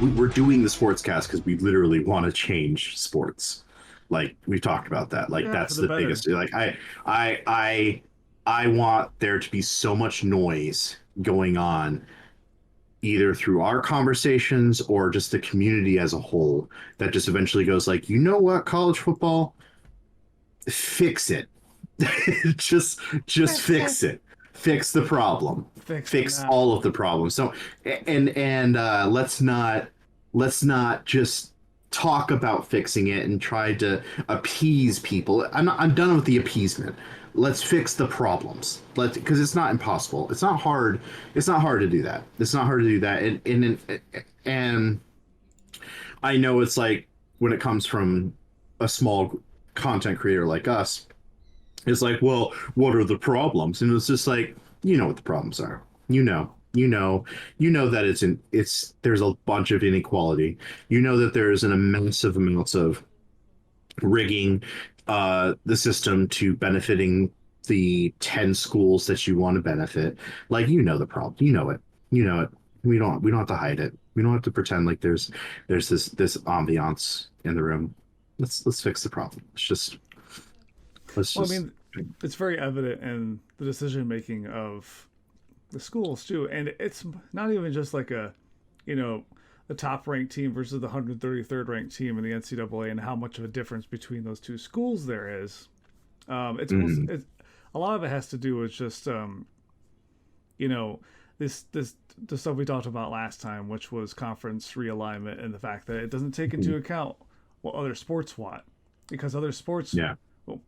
we're doing the sportscast because we literally want to change sports. Like we've talked about that. Like Yeah, for that's the the better. biggest. Like I, I, I want there to be so much noise going on, either through our conversations or just the community as a whole, that just eventually goes like, you know what, college football, fix it. just just Fix fix it. it. Fix the problem. Fix it Fix now. all of the problems. So and let's not just talk about fixing it and try to appease people. I'm done with the appeasement. Let's fix the problems. Let's, because it's not impossible. It's not hard. It's not hard to do that. It's not hard to do that. And I know it's like when it comes from a small content creator like us, it's like, well, what are the problems? And it's just like, you know what the problems are. You know that it's there's a bunch of inequality. You know that there's a massive amounts of rigging the system to benefiting the 10 schools that you want to benefit. Like, you know the problem. You know it. You know it. We don't have to hide it. We don't have to pretend like there's this ambiance in the room. Let's fix the problem. Let's Well, I just mean, it's very evident in the decision making of the schools too, and it's not even just like you know, the top ranked team versus the 133rd ranked team in the NCAA, and how much of a difference between those two schools there is. It's also mm, a lot of it has to do with just you know, this the stuff we talked about last time, which was conference realignment and the fact that it doesn't take into account what other sports want, because other sports, yeah. well,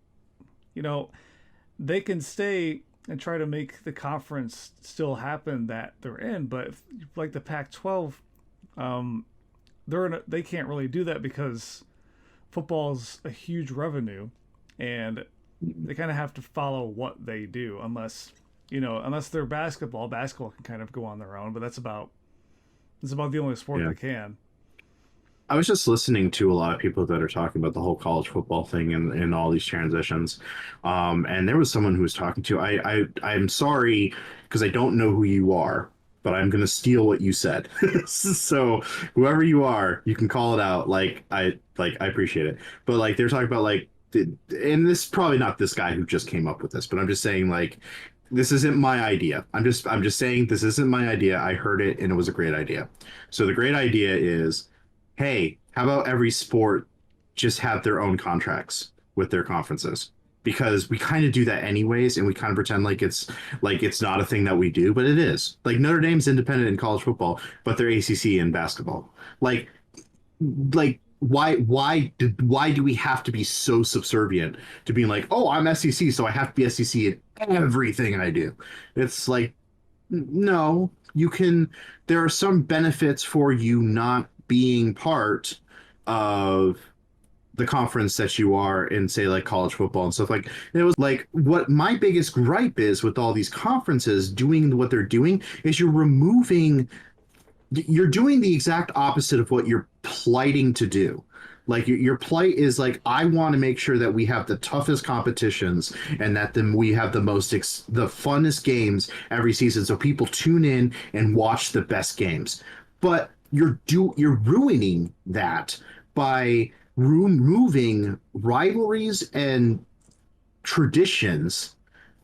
you know, they can stay and try to make the conference still happen that they're in, but if, like the Pac-12, um, they can't really do that because football's a huge revenue, and they kind of have to follow what they do, unless unless they're basketball. Basketball can kind of go on their own, but that's about the only sport Yeah. that can. I was just listening to a lot of people that are talking about the whole college football thing and all these transitions. And there was someone who was talking to, I'm sorry because I don't know who you are, but I'm going to steal what you said. So whoever you are, you can call it out. I appreciate it. But like, they're talking about like, and this is probably not this guy who just came up with this, but I'm just saying like, this isn't my idea. I'm just saying this isn't my idea. I heard it and it was a great idea. So the great idea is, hey, how about every sport just have their own contracts with their conferences? Because we kind of do that anyways, and we kind of pretend like it's not a thing that we do, but it is. Like Notre Dame's independent in college football, but they're ACC in basketball. Why do we have to be so subservient to being like, oh, I'm SEC, so I have to be SEC in everything I do? It's like, no, you can. There are some benefits for you not being part of the conference that you are in, say, like college football and stuff. Like, it was like, what my biggest gripe is with all these conferences doing what they're doing is you're doing the exact opposite of what you're plighting to do. Like your plight is like, I want to make sure that we have the toughest competitions and that then we have the funnest games every season, so people tune in and watch the best games. But you're ruining that by removing rivalries and traditions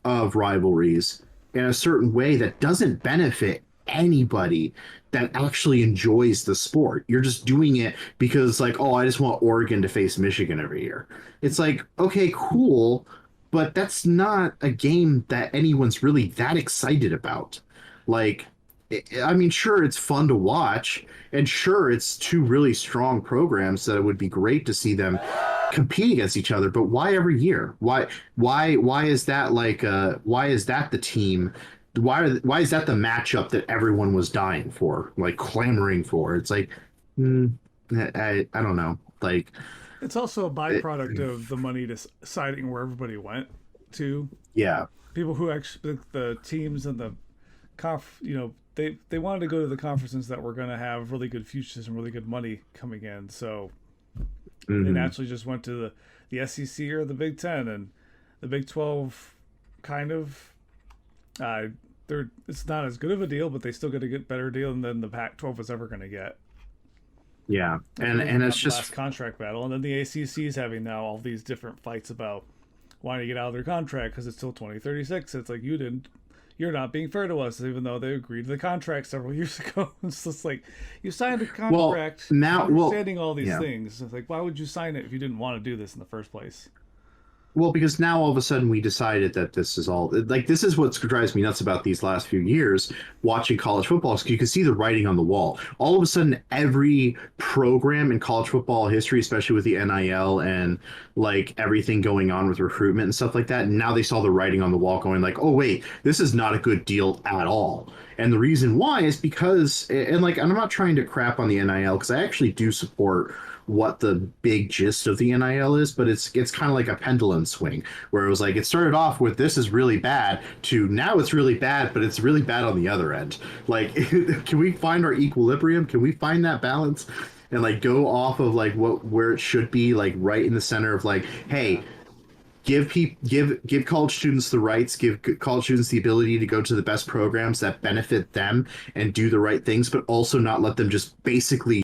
of rivalries in a certain way that doesn't benefit anybody that actually enjoys the sport. You're just doing it because, like, oh, I just want Oregon to face Michigan every year. It's like, okay, cool, but that's not a game that anyone's really that excited about. Like, I mean, sure, it's fun to watch, and sure, it's two really strong programs that it would be great to see them compete against each other. But why every year? Why is that like why is that the team? Why is that the matchup that everyone was dying for, like clamoring for? It's like, mm, I don't know. Like, It's also a it, byproduct of the money deciding where everybody went to. yeah. People who actually the teams and the they wanted to go to the conferences that were going to have really good futures and really good money coming in. So they Hmm. naturally just went to the SEC or the Big Ten, and the Big 12 kind of uh, it's not as good of a deal, but they still get a get better deal than the Pac 12 was ever going to get. Yeah, Like it and isn't it's that just last contract battle, and then the ACC is having now all these different fights about wanting to get out of their contract because it's till 2036. It's like you're not being fair to us, even though they agreed to the contract several years ago. It's just like you signed a well contract, now well understanding all these yeah. things. It's like why would you sign it if you didn't want to do this in the first place? Well, because now all of a sudden we decided that this is all like this is what drives me nuts about these last few years watching college football. So you can see the writing on the wall. All of a sudden, every program in college football history, especially with the NIL and like everything going on with recruitment and stuff like that, now they saw the writing on the wall, going like, "Oh wait, this is not a good deal at all." And the reason why is because, and I'm not trying to crap on the NIL because I actually do support what the big gist of the NIL is, but it's kind of like a pendulum swing where it was like it started off with this is really bad to now it's really bad, but it's really bad on the other end. Like, can we find our equilibrium? Can we find that balance? And like go off of like what where it should be, like right in the center of like, Yeah. hey, give college students the rights, give college students the ability to go to the best programs that benefit them and do the right things, but also not let them just basically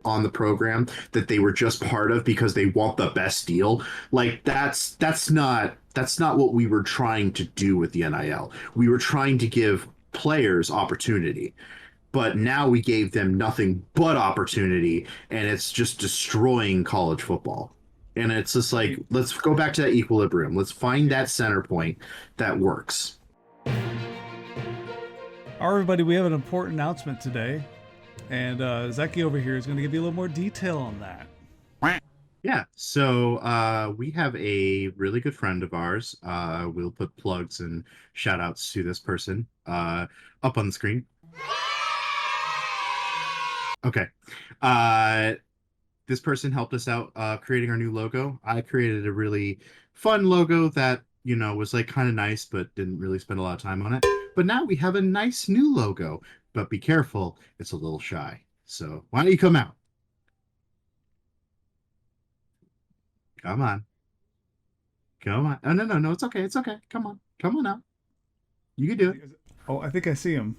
on the program that they were just part of because they want the best deal. Like that's not what we were trying to do with the NIL. We were trying to give players opportunity, but now we gave them nothing but opportunity, and it's just destroying college football. And it's just like, Hey, let's go back to that equilibrium. Let's find that center point that works. all right, everybody, we have an important announcement today, and Zecki over here is going to give you a little more detail on that. Yeah, so we have a really good friend of ours. We'll put plugs and shout outs to this person up on the screen. Okay. Uh, this person helped us out creating our new logo. I created a really fun logo that, was like kind of nice, but didn't really spend a lot of time on it. But now we have a nice new logo. But be careful, it's a little shy. So why don't you come out? Come on. Come on. Oh, no, no, no. It's okay. It's okay. Come on. Come on out. You can do it. Oh, I think I see him.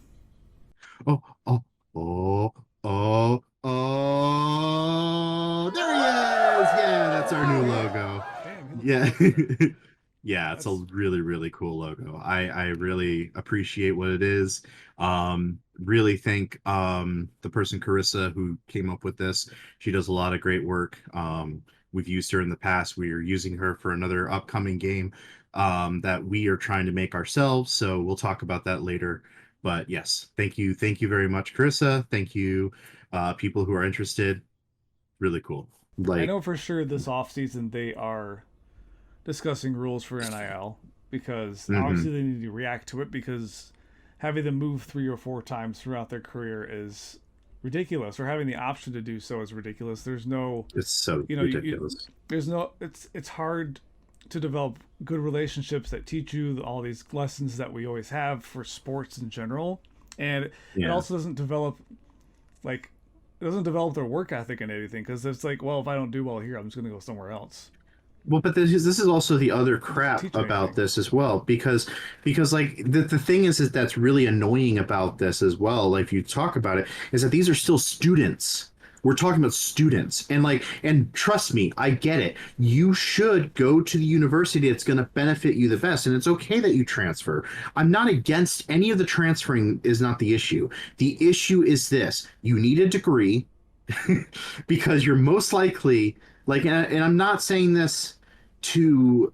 Oh, oh, oh, oh, oh. There he is. Yeah, that's our new logo. Damn, he looks Yeah. awesome. Yeah, it's a That's really, really cool logo. I really appreciate what it is. Really think the person Carissa who came up with this, she does a lot of great work. We've used her in the past. We are using her for another upcoming game that we are trying to make ourselves. So we'll talk about that later. But yes, thank you very much, Carissa. Thank you, people who are interested. Really cool. I Like, know for sure this off season they are discussing rules for NIL because mhm. obviously they need to react to it because having them move 3 or 4 times throughout their career is ridiculous, or having the option to do so is ridiculous. There's no, It's so you ridiculous. there's no, it's hard to develop good relationships that teach you all these lessons that we always have for sports in general, and it Yeah. also doesn't develop like it doesn't develop their work ethic and anything because it's like, well, if I don't do well here, I'm just gonna go somewhere else. Well, but this is also the other It doesn't crap teach about anything. this as well, because like the thing is that's really annoying about this as well. Like if you talk about it, is that these are still students. We're talking about students, and like, and trust me, I get it. You should go to the university that's going to benefit you the best, and it's okay that you transfer. I'm not against any of the transferring. Is not the issue. The issue is this: you need a degree because you're most likely like, and I'm not saying this to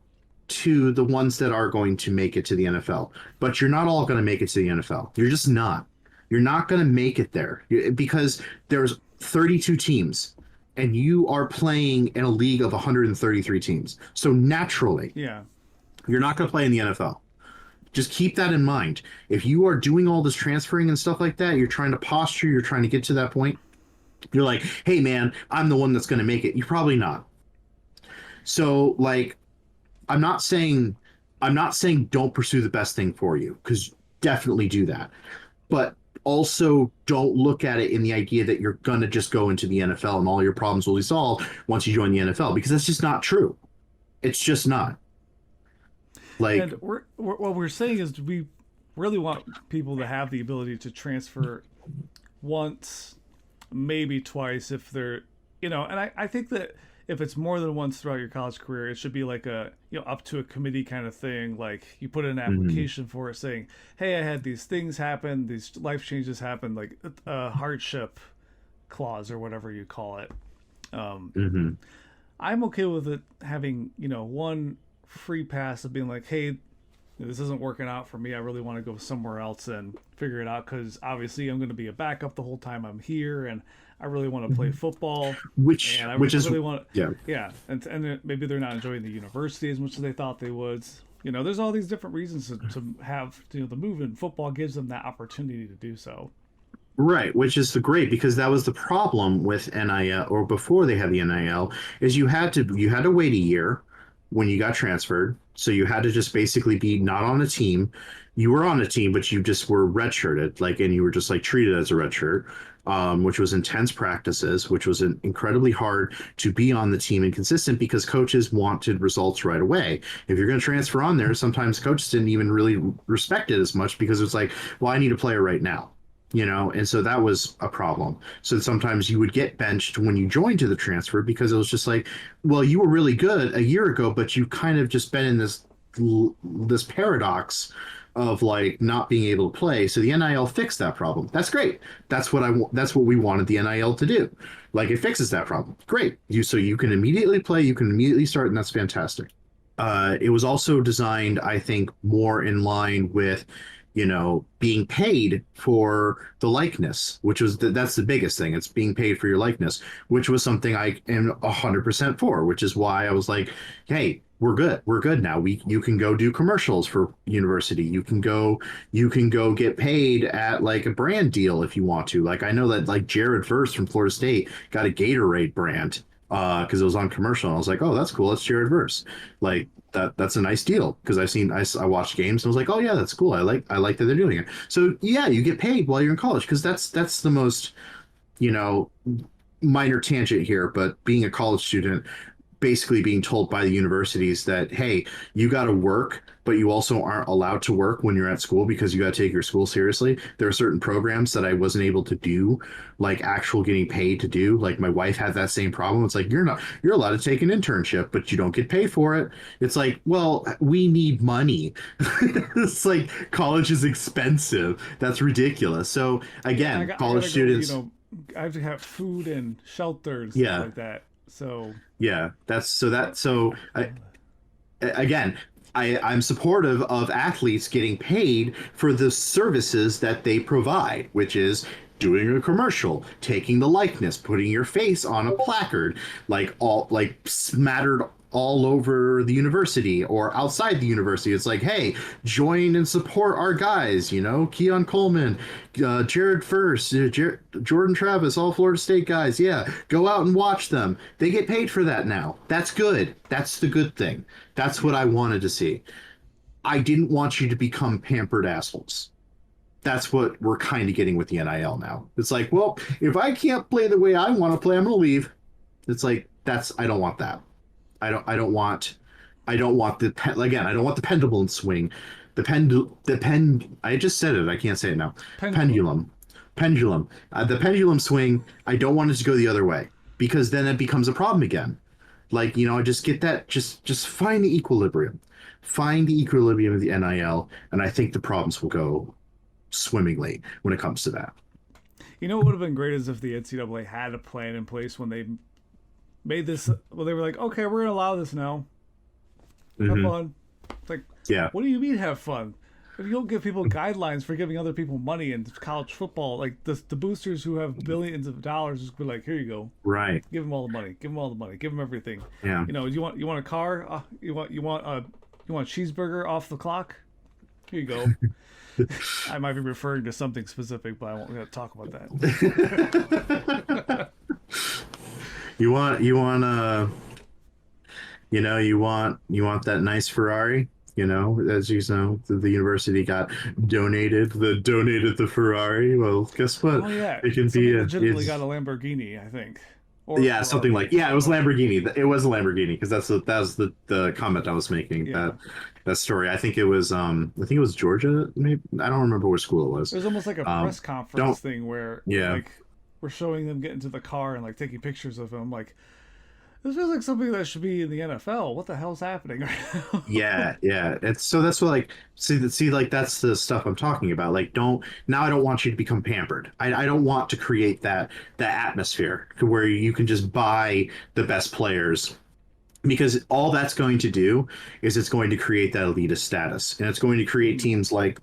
the ones that are going to make it to the NFL, but you're not all going to make it to the NFL. You're just not. You're not going to make it there because there's 32 teams and you are playing in a league of 133 teams. So naturally, Yeah. you're not going to play in the NFL. Just keep that in mind. If you are doing all this transferring and stuff like that, you're trying to posture, you're trying to get to that point. You're like, hey man, I'm the one that's going to make it. You're probably not. So like, I'm not saying don't pursue the best thing for you, because definitely do that. But also don't look at it in the idea that you're gonna just go into the NFL and all your problems will be solved once you join the NFL, because that's just not true. It's just not. Like, And what we're saying is we really want people to have the ability to transfer once maybe twice if they're, and I think that if it's more than once throughout your college career, it should be like a, up to a committee kind of thing. Like you put in an application for it saying, hey, I had these things happen, these life changes happen, like a hardship clause or whatever you call it. I'm okay with it having, one free pass of being like, hey, this isn't working out for me. I really want to go somewhere else and figure it out, because obviously I'm going to be a backup the whole time I'm here, and I really want to play football. Which is really want and maybe they're not enjoying the university as much as they thought they would. There's all these different reasons to have the move, and football gives them that opportunity to do so. Right, which is great, because that was the problem with NIL, or before they had the NIL, is you had to wait a year when you got transferred. So you had to just basically be not on a team. You were on a team, but you just were redshirted, and you were just treated as a redshirt, which was intense practices, which was incredibly hard to be on the team and consistent, because coaches wanted results right away. If you're going to transfer on there, sometimes coaches didn't even really respect it as much, because it's like, well, I need a player right now. And so that was a problem. So sometimes you would get benched when you joined to the transfer, because it was just like, well, you were really good a year ago, but you've kind of just been in this paradox of not being able to play. So the NIL fixed that problem. That's great. That's what we wanted the NIL to do. It fixes that problem. Great. So you can immediately play, you can immediately start, and that's fantastic. It was also designed, I think, more in line with being paid for the likeness, which was that's the biggest thing. It's being paid for your likeness, which was something I am 100% for, which is why I was like, hey, we're good now. You can go do commercials for university. You can go get paid at a brand deal if you want to. I know that Jared Verse from Florida State got a Gatorade brand because it was on commercial, and I was like, oh, that's cool. That's Jared Verse. That's a nice deal, because I watched games and I was like, oh yeah, that's cool. I like that they're doing it. So yeah, you get paid while you're in college, because that's the most, minor tangent here, but being a college student, basically being told by the universities that, hey, you got to work, but you also aren't allowed to work when you're at school, because you got to take your school seriously. There are certain programs that I wasn't able to do, actual getting paid to do. My wife had that same problem. It's you're allowed to take an internship, but you don't get paid for it. It's well, we need money. It's college is expensive. That's ridiculous. So again, college students, I have to have food and shelter and stuff like that. So yeah, I'm supportive of athletes getting paid for the services that they provide, which is doing a commercial, taking the likeness, putting your face on a placard, smattered all over the university or outside the university. It's hey, join and support our guys, Keon Coleman, Jared First, Jordan Travis, all Florida State guys. Yeah, go out and watch them. They get paid for that now. That's good. That's the good thing. That's what I wanted to see. I didn't want you to become pampered assholes. That's what we're kind of getting with the NIL now. It's well, if I can't play the way I want to play, I'm going to leave. It's I don't want that. I don't want the I don't want the pendulum swing. I just said it. I can't say it now. Pendulum. The pendulum swing. I don't want it to go the other way, because then it becomes a problem again. I just get that. Just find the equilibrium. Find the equilibrium of the NIL, and I think the problems will go swimmingly when it comes to that. What would have been great is if the NCAA had a plan in place when they made this. Well, they were okay, we're gonna allow this now. Have fun. It's yeah. What do you mean have fun? If you don't give people guidelines for giving other people money in college football, the boosters who have billions of dollars, just be here you go. Right. Give them all the money. Give them all the money. Give them everything. Yeah. You want a car? You want a cheeseburger off the clock? Here you go. I might be referring to something specific, but I won't talk about that. You want that nice Ferrari, as you know, the university donated the Ferrari. Well, guess what? Oh yeah, it can be legitimately got a Lamborghini, I think. Or yeah, something it was Lamborghini. It was a Lamborghini, because that was the comment I was making. Yeah. That story. I think it was Georgia. Maybe I don't remember what school it was. It was almost like a press conference thing where we're showing them get into the car and like taking pictures of him. Like, this feels like something that should be in the NFL. What the hell's happening right now? Yeah. It's so that's what like see like that's the stuff I'm talking about. Like I don't want you to become pampered. I don't want to create that atmosphere where you can just buy the best players, because all that's going to do is it's going to create that elitist status, and it's going to create teams like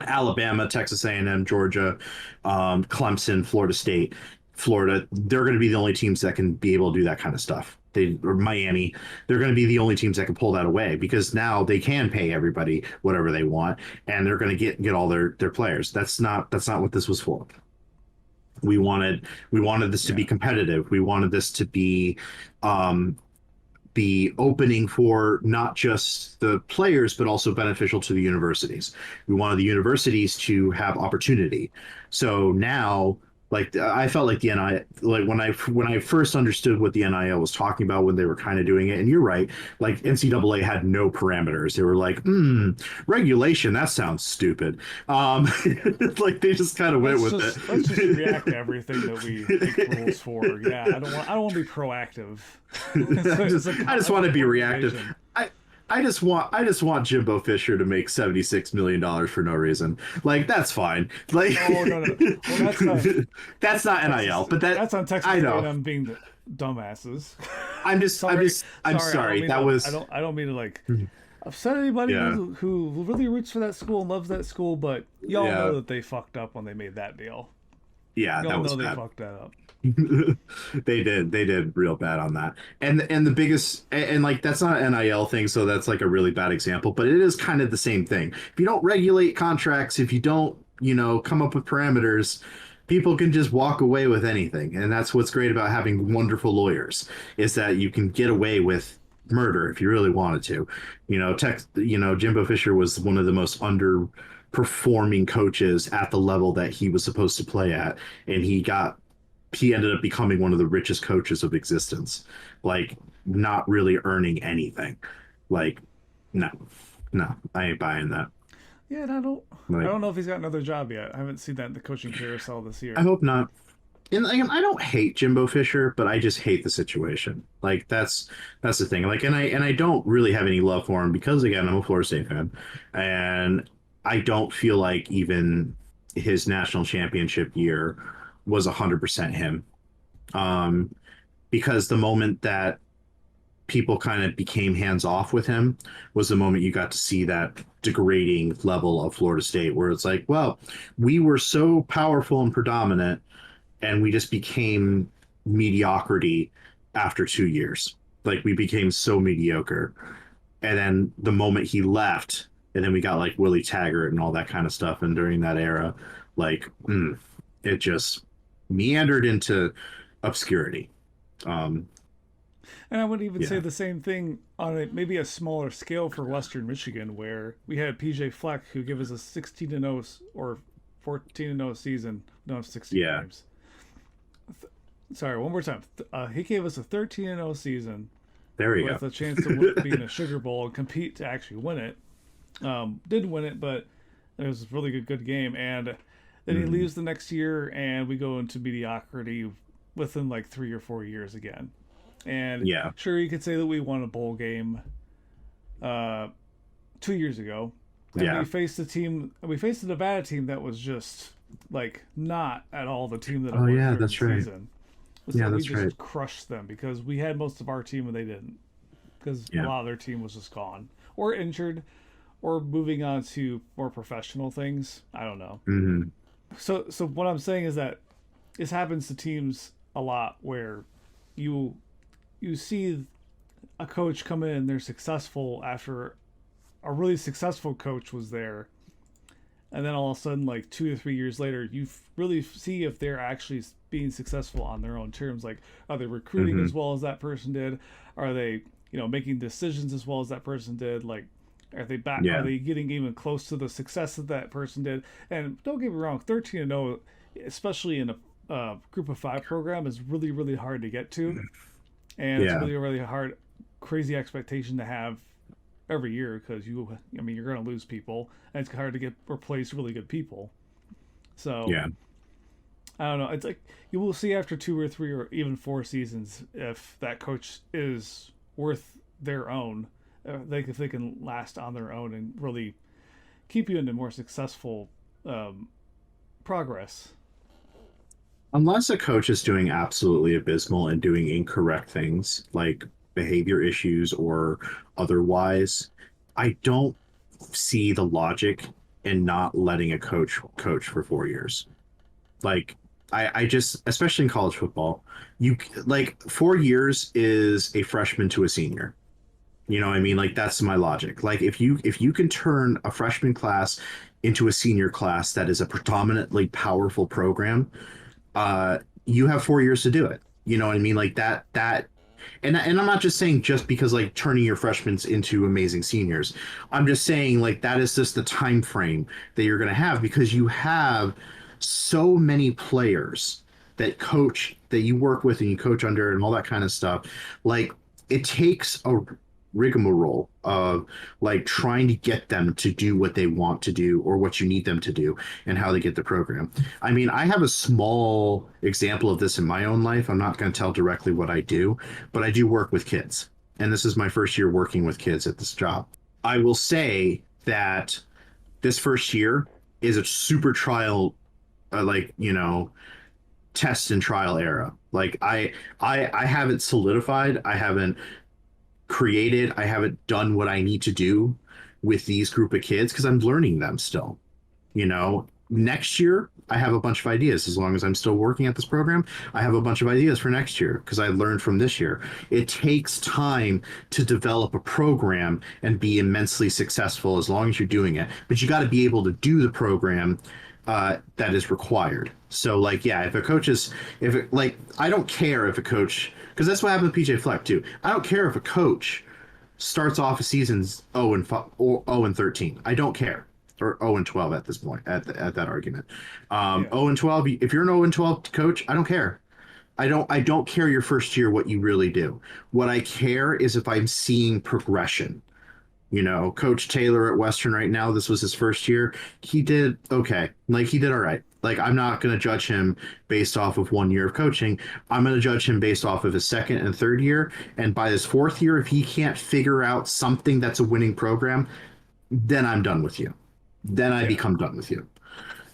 Alabama, Texas A&M, Georgia, Clemson, Florida State, Florida. They're going to be the only teams that can be able to do that kind of stuff. Or Miami, they're going to be the only teams that can pull that away, because now they can pay everybody whatever they want, and they're going to get all their players. That's not what this was for. We wanted this to be competitive. We wanted this to be the opening for not just the players, but also beneficial to the universities. We wanted the universities to have opportunity. So now, like, I felt like the NIL, like when I first understood what the NIL was talking about when they were kind of doing it, and you're right, like NCAA had no parameters. They were like, regulation, that sounds stupid. Like they just kind of went with it. Let's just react to everything that we make rules for. Yeah, I don't want to be proactive. I just want to be reactive. I just want Jimbo Fisher to make $76 million for no reason. Like, that's fine. Like, oh no. Well, that's not Texas, NIL, but that's on Texas A&M being the dumbasses. I'm sorry. I don't mean to like upset anybody who really roots for that school and loves that school, but y'all know that they fucked up when they made that deal. Yeah, y'all that was know bad. they fucked that up. They did real bad on that. And the biggest, and like that's not an NIL thing, so that's like a really bad example, but it is kind of the same thing. If you don't regulate contracts, if you don't, come up with parameters, people can just walk away with anything. And that's what's great about having wonderful lawyers, is that you can get away with murder if you really wanted to. Jimbo Fisher was one of the most underperforming coaches at the level that he was supposed to play at, and he ended up becoming one of the richest coaches of existence, like not really earning anything. Like, no, I ain't buying that. Yeah, and I don't know if he's got another job yet. I haven't seen that in the coaching carousel this year. I hope not. And I don't hate Jimbo Fisher, but I just hate the situation. Like that's the thing. Like, and I don't really have any love for him, because again, I'm a Florida State fan, and I don't feel like even his national championship year was 100% him, because the moment that people kind of became hands off with him was the moment you got to see that degrading level of Florida State, where it's like, well, we were so powerful and predominant, and we just became mediocrity after 2 years. Like, we became so mediocre. And then the moment he left, and then we got like Willie Taggart and all that kind of stuff, and during that era, like it just meandered into obscurity. And I would even say the same thing on maybe a smaller scale for Western Michigan, where we had PJ Fleck, who gave us a 16-0 or 14-0 season. No, 16 games. Sorry, one more time. He gave us a 13-0 season. There you go. With a chance to be in a Sugar Bowl and compete to actually win it. Didn't win it, but it was a really good game. And then he leaves the next year, and we go into mediocrity within like 3 or 4 years again. And sure, you could say that we won a bowl game 2 years ago. And we faced a Nevada team that was just like not at all the team that that's right. Season. So we just crushed them because we had most of our team and they didn't. Because a lot of their team was just gone or injured or moving on to more professional things. I don't know. Mm-hmm. So what I'm saying is that this happens to teams a lot, where you see a coach come in and they're successful after a really successful coach was there, and then all of a sudden, like 2 or 3 years later, you really see if they're actually being successful on their own terms. Like, are they recruiting as well as that person did? Are they making decisions as well as that person did? Like, are they back? Are they getting even close to the success that that person did? And don't get me wrong, 13-0, especially in a group of 5 program, is really, really hard to get to. And it's really, really hard, crazy expectation to have every year, because you're going to lose people, and it's hard to replace really good people. So I don't know. It's like you will see after 2 or 3 or even 4 seasons if that coach is worth their own. Like if they can last on their own and really keep you into more successful um, progress. Unless a coach is doing absolutely abysmal and doing incorrect things like behavior issues or otherwise, I don't see the logic in not letting a coach for 4 years. Like I just, especially in college football, you like 4 years is a freshman to a senior. You know what I mean? Like that's my logic. Like if you can turn a freshman class into a senior class that is a predominantly powerful program, you have 4 years to do it. You know what I mean? Like that and I'm not just saying just because like turning your freshmen into amazing seniors. I'm just saying like that is just the time frame that you're going to have because you have so many players that you work with and you coach under and all that kind of stuff. Like it takes a rigmarole of like trying to get them to do what they want to do or what you need them to do and how they get the program. I mean, I have a small example of this in my own life. I'm not going to tell directly what I do, but I do work with kids. And this is my first year working with kids at this job. I will say that this first year is a super trial, test and trial era. Like I haven't solidified. I haven't created. I haven't done what I need to do with these group of kids because I'm learning them still. Next year I have a bunch of ideas. As long as I'm still working at this program, I have a bunch of ideas for next year because I learned from this year. It takes time to develop a program and be immensely successful as long as you're doing it, but you got to be able to do the program that is required. So like, yeah, if a coach is, if it, like, I don't care if a coach, because that's what happened with PJ Fleck too. I don't care if a coach starts off a season's 0 and 5, or 0 and 13. I don't care, or 0 and 12 at this point at that argument. Yeah. 0 and 12. If you're an 0 and 12 coach, I don't care. I don't care your first year what you really do. What I care is if I'm seeing progression. Coach Taylor at Western right now, this was his first year. He did okay. Like he did all right. Like I'm not going to judge him based off of 1 year of coaching. I'm going to judge him based off of his second and third year. And by his fourth year, if he can't figure out something that's a winning program, then I'm done with you. Then I Yeah. become done with you.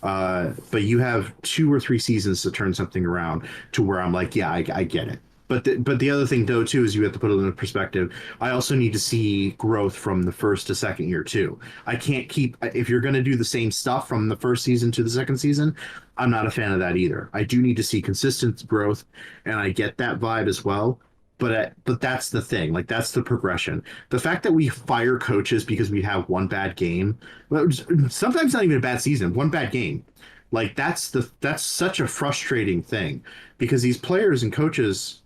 But you have 2 or 3 seasons to turn something around to where I'm like, yeah, I get it. But the other thing though too is you have to put it in perspective. I also need to see growth from the first to second year too. I can't keep if you're going to do the same stuff from the first season to the second season. I'm not a fan of that either. I do need to see consistent growth, and I get that vibe as well. But that's the thing. Like that's the progression. The fact that we fire coaches because we have one bad game, well, sometimes not even a bad season, one bad game. Like that's such a frustrating thing because these players and coaches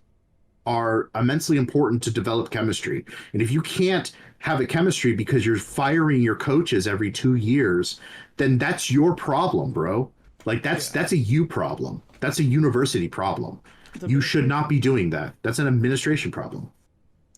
are immensely important to develop chemistry. And if you can't have a chemistry because you're firing your coaches every 2 years, then that's your problem, bro. Like Yeah. that's a you problem. That's a university problem. It's You should administration. not be doing that. That's an administration problem.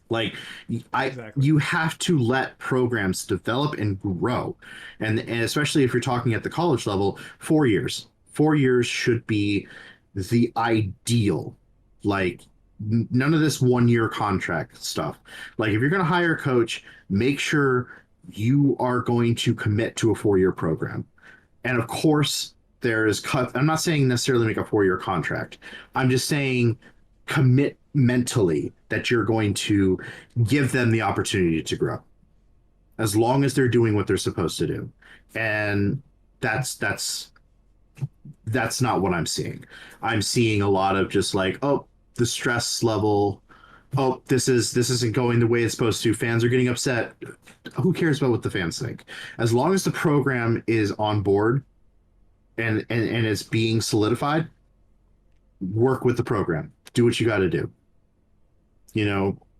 Like Exactly. you have to let programs develop and grow. And especially if you're talking at the college level, 4 years. 4 years should be the ideal. Like none of this 1 year contract stuff. Like if you're going to hire a coach, make sure you are going to commit to a 4 year program. And of course, there is cut. I'm not saying necessarily make a 4 year contract. I'm just saying commit mentally that you're going to give them the opportunity to grow as long as they're doing what they're supposed to do. And that's that's not what I'm seeing. I'm seeing a lot of just like, oh, the stress level. Oh, this isn't going the way it's supposed to. Fans are getting upset. Who cares about what the fans think? As long as the program is on board and it's being solidified, work with the program. Do what you got to do.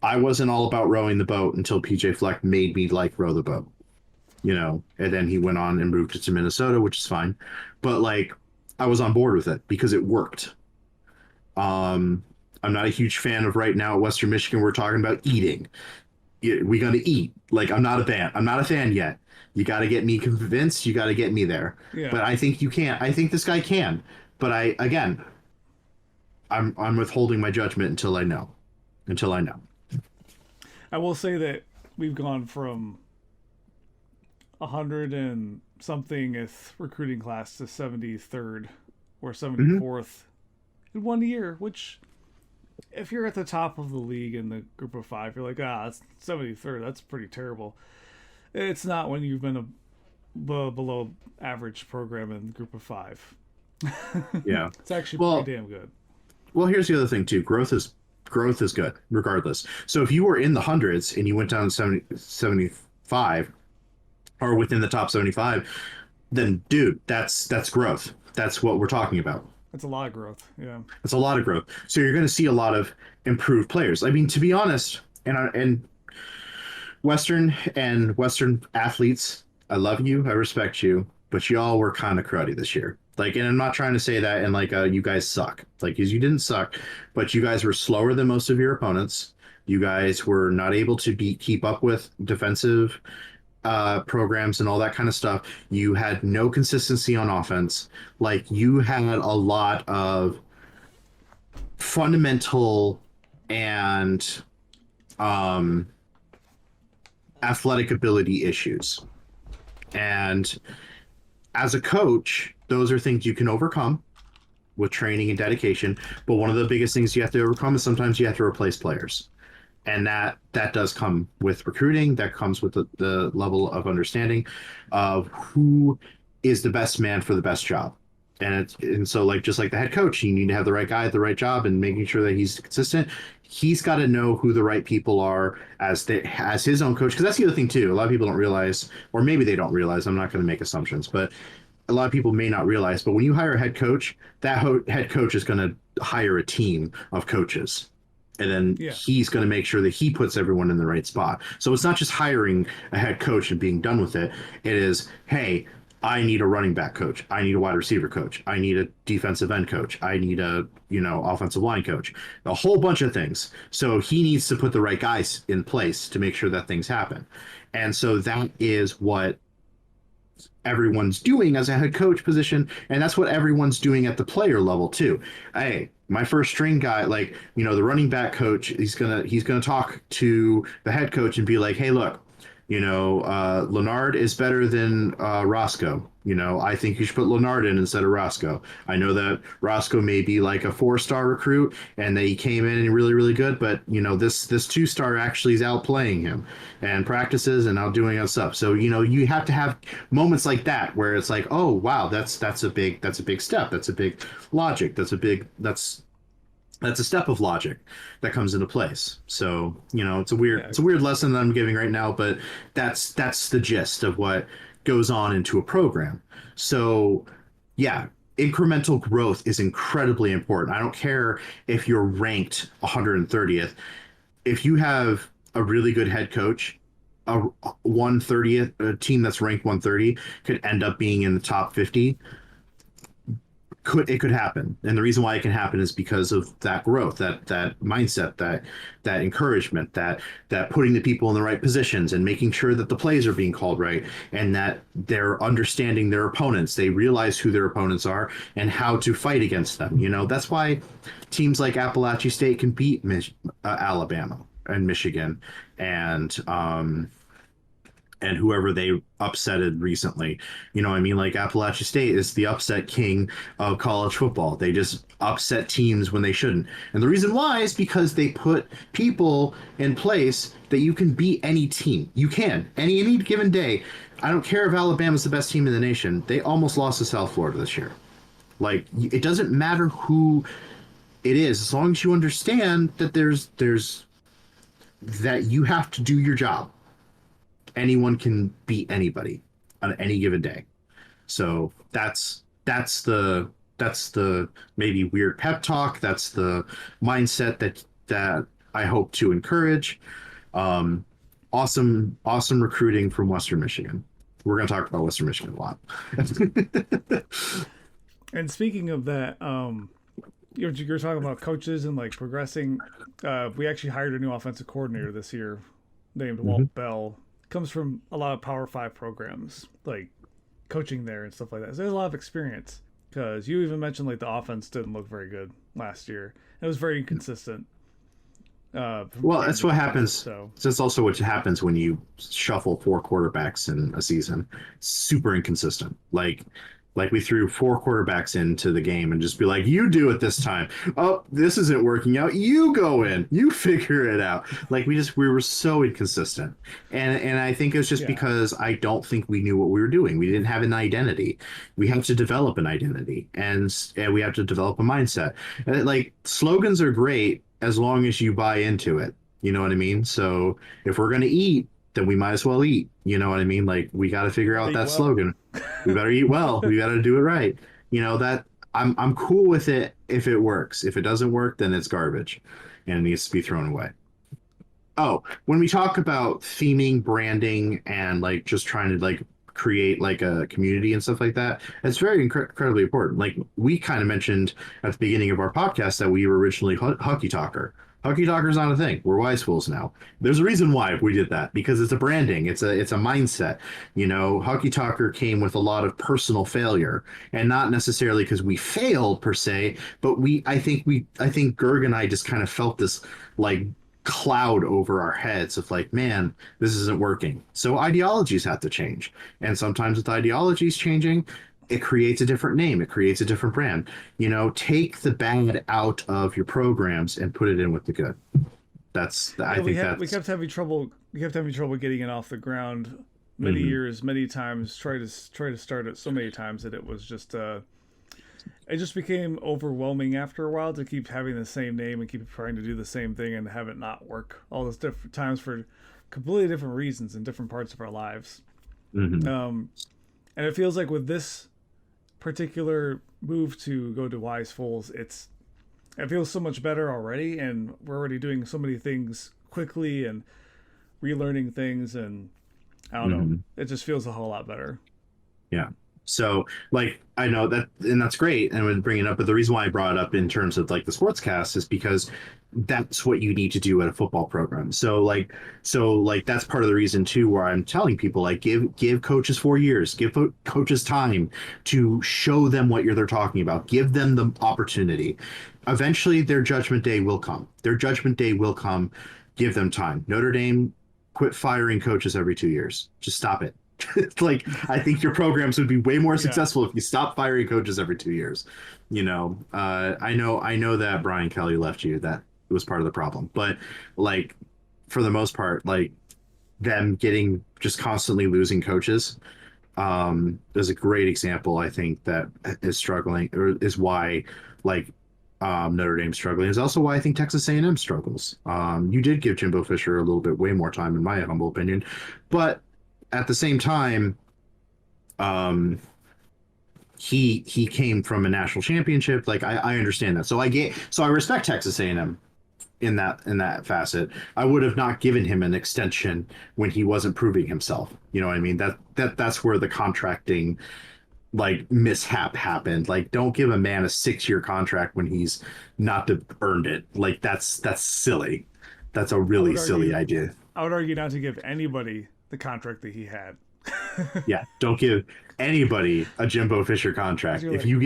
I wasn't all about rowing the boat until PJ Fleck made me like row the boat. And then he went on and moved it to Minnesota, which is fine. But like, I was on board with it because it worked. I'm not a huge fan of right now at Western Michigan. We're talking about eating. We gonna eat. Like I'm not a fan. I'm not a fan yet. You got to get me convinced. You got to get me there. Yeah. But I think you can. I think this guy can. But I'm withholding my judgment until I know. Until I know. I will say that we've gone from 100 and somethingth recruiting class to 73rd or Hmm. 74th in 1 year, which if you're at the top of the league in the group of five, you're like, that's 73rd. That's pretty terrible. It's not when you've been a below average program in the group of five. Yeah. It's actually pretty Well, damn good. well, here's the other thing too. Growth is good regardless. So if you were in the hundreds and you went down to 75 or within the top 75, then dude, that's growth. That's what we're talking about. That's a lot of growth. Yeah. It's a lot of growth. So you're going to see a lot of improved players. I mean, to be honest, and Western athletes, I love you, I respect you, but y'all were kind of cruddy this year. Like, and I'm not trying to say that and like you guys suck. Like, because you didn't suck, but you guys were slower than most of your opponents. You guys were not able to keep up with defensive programs and all that kind of stuff. You had no consistency on offense. Like, you had a lot of fundamental and um, athletic ability issues. And as a coach, those are things you can overcome with training and dedication. But one of the biggest things you have to overcome is sometimes you have to replace players. And that does come with recruiting. That comes with the level of understanding of who is the best man for the best job. And so like just like the head coach, you need to have the right guy at the right job and making sure that he's consistent. He's got to know who the right people are as his own coach, because that's the other thing too. A lot of people don't realize, or maybe they don't realize. I'm not going to make assumptions, but a lot of people may not realize. But when you hire a head coach, that head coach is going to hire a team of coaches, and then Yeah. he's going to make sure that he puts everyone in the right spot. So it's not just hiring a head coach and being done with it. It is, hey, I need a running back coach. I need a wide receiver coach. I need a defensive end coach. I need a, offensive line coach. A whole bunch of things. So he needs to put the right guys in place to make sure that things happen. And so that is what everyone's doing as a head coach position, and that's what everyone's doing at the player level too. Hey, my first string guy, like, the running back coach, he's gonna talk to the head coach and be like, hey, look, Leonard is better than Roscoe. I think you should put Leonard in instead of Roscoe. I know that Roscoe may be like a 4-star recruit and that he came in and really, really good, but this 2-star actually is outplaying him and practices and outdoing us stuff. So you have to have moments like that where it's like, oh wow, that's a big step. That's a big logic. That's a step of logic that comes into place. So Yeah. it's a weird lesson that I'm giving right now, but that's the gist of what goes on into a program. So yeah, incremental growth is incredibly important. I don't care if you're ranked 130th. If you have a really good head coach, a 130th, a team that's ranked 130 could end up being in the top 50. It could happen, and the reason why it can happen is because of that growth, that mindset, that encouragement, that putting the people in the right positions and making sure that the plays are being called right, and that they're understanding their opponents. They realize who their opponents are and how to fight against them. That's why teams like Appalachian State can beat Alabama and Michigan and whoever they upsetted recently. I mean? Like Appalachian State is the upset king of college football. They just upset teams when they shouldn't. And the reason why is because they put people in place that you can beat any team. You can. Any given day. I don't care if Alabama's the best team in the nation. They almost lost to South Florida this year. Like, it doesn't matter who it is, as long as you understand that there's that you have to do your job. Anyone can beat anybody on any given day. So that's the maybe weird pep talk. That's the mindset that I hope to encourage. Um, awesome recruiting from Western Michigan. We're going to talk about Western Michigan a lot. And speaking of that, you're talking about coaches and like progressing. We actually hired a new offensive coordinator this year named Mm-hmm. Walt Bell. Comes from a lot of Power 5 programs, like coaching there and stuff like that. So there's a lot of experience because you even mentioned like the offense didn't look very good last year. It was very inconsistent. Well, that's what happens. So That's also what happens when you shuffle 4 quarterbacks in a season. Super inconsistent. Like we threw 4 quarterbacks into the game and just be like, you do it this time. Oh, this isn't working out. You go in. You figure it out. Like we were so inconsistent. And I think it's just because I don't think we knew what we were doing. We didn't have an identity. We have to develop an identity, and we have to develop a mindset. And like slogans are great as long as you buy into it. You know what I mean? So if we're gonna eat, then we might as well eat. You know what I mean? Like we got to figure out that slogan. We better eat well. We got to do it right. That I'm cool with it if it works. If it doesn't work, then it's garbage and it needs to be thrown away. Oh, when we talk about theming, branding, and like just trying to like create like a community and stuff like that, it's very incredibly important. Like we kind of mentioned at the beginning of our podcast that we were originally Hockey Talker. Hockey Talker's not a thing. We're Wise Fools now. There's a reason why we did that, because it's a branding. It's a mindset. Hockey Talker came with a lot of personal failure, and not necessarily because we failed per se, but I think Gerg and I just kind of felt this like cloud over our heads of like, man, this isn't working. So ideologies have to change. And sometimes with ideologies changing, it creates a different name. It creates a different brand. Take the bad out of your programs and put it in with the good. We kept having trouble. We kept having trouble getting it off the ground. Many years, many times. Try to start it so many times that it was just. It just became overwhelming after a while to keep having the same name and keep trying to do the same thing and have it not work all those different times for completely different reasons in different parts of our lives. And it feels like with this particular move to go to Wise Fools, it feels so much better already, and we're already doing so many things quickly and relearning things, and I don't know, it just feels a whole lot better. Yeah. So like, I know that, and that's great, and I would bring it up, but the reason why I brought it up in terms of like the sportscast is because that's what you need to do at a football program. So that's part of the reason too, where I'm telling people like give coaches 4 years, give coaches time to show them what they're talking about, give them the opportunity. Eventually their judgment day will come. Give them time. Notre Dame, quit firing coaches every 2 years. Just stop it. Like, I think your programs would be way more successful if you stop firing coaches every 2 years. I know that Brian Kelly left you. That was part of the problem. But like, for the most part, like them getting just constantly losing coaches is a great example. I think that is struggling, or is why like Notre Dame's struggling. Is also why I think Texas A&M struggles. You did give Jimbo Fisher a little bit way more time, in my humble opinion, but at the same time, he came from a national championship. Like I understand that. So I respect Texas A&M in that facet. I would have not given him an extension when he wasn't proving himself. You know what I mean? That's where the contracting like mishap happened. Like, don't give a man a 6-year contract when he's not earned it. Like that's silly. That's a really silly idea. I would argue not to give anybody the contract that he had. Yeah, don't give anybody a Jimbo Fisher contract. If we're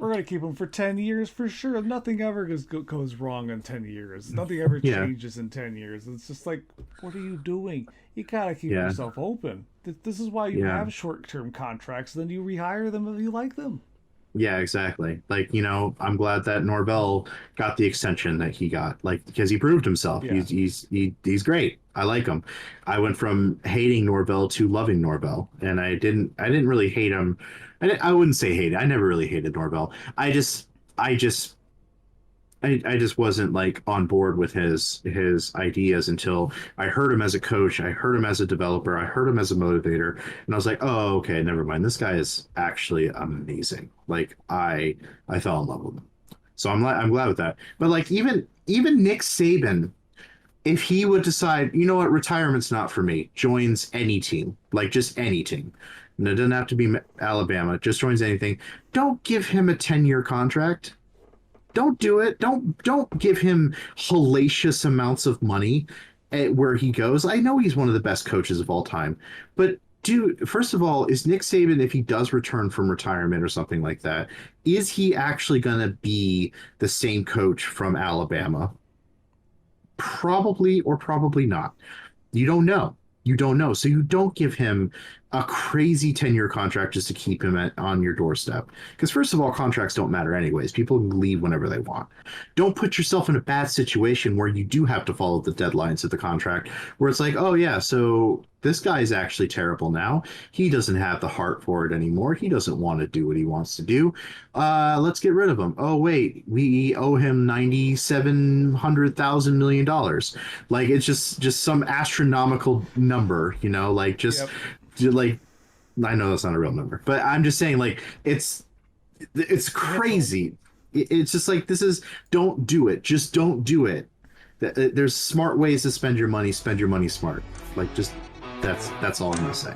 gonna keep him for 10 years for sure. Nothing ever goes wrong in 10 years. Nothing ever changes in 10 years. It's just like, what are you doing? You gotta keep yourself open. This is why you have short-term contracts. Then you rehire them if you like them. Yeah, exactly. Like, I'm glad that Norvell got the extension that he got, like, because he proved himself. Yeah. He's great. I like him. I went from hating Norvell to loving Norvell, and I didn't really hate him. I wouldn't say hate. I never really hated Norvell. I just wasn't like on board with his ideas until I heard him as a coach. I heard him as a developer. I heard him as a motivator, and I was like, oh, okay, never mind. This guy is actually amazing. Like I fell in love with him. So I'm glad with that. But like even Nick Saban, if he would decide, you know what, retirement's not for me, joins any team, like just any team. And it doesn't have to be Alabama. Just joins anything. Don't give him a 10-year contract. Don't do it. Don't give him hellacious amounts of money where he goes. I know he's one of the best coaches of all time, but Dude, first of all, is Nick Saban, if he does return from retirement or something like that, is he actually going to be the same coach from Alabama? Probably or probably not. You don't know. You don't know. So you don't give him a crazy 10-year contract just to keep him on your doorstep. Because first of all, contracts don't matter anyways. People leave whenever they want. Don't put yourself in a bad situation where you do have to follow the deadlines of the contract, where it's like, oh yeah, so this guy's actually terrible now. He doesn't have the heart for it anymore. He doesn't want to do what he wants to do. Let's get rid of him. Oh wait, we owe him $9,700,000 million. Like it's just some astronomical number, like Yep. like I know that's not a real number, but I'm just saying like it's Handful. crazy. It's just like this is don't do it. Just don't do it. There's smart ways to spend your money. Spend your money smart. Like just that's all I'm gonna say.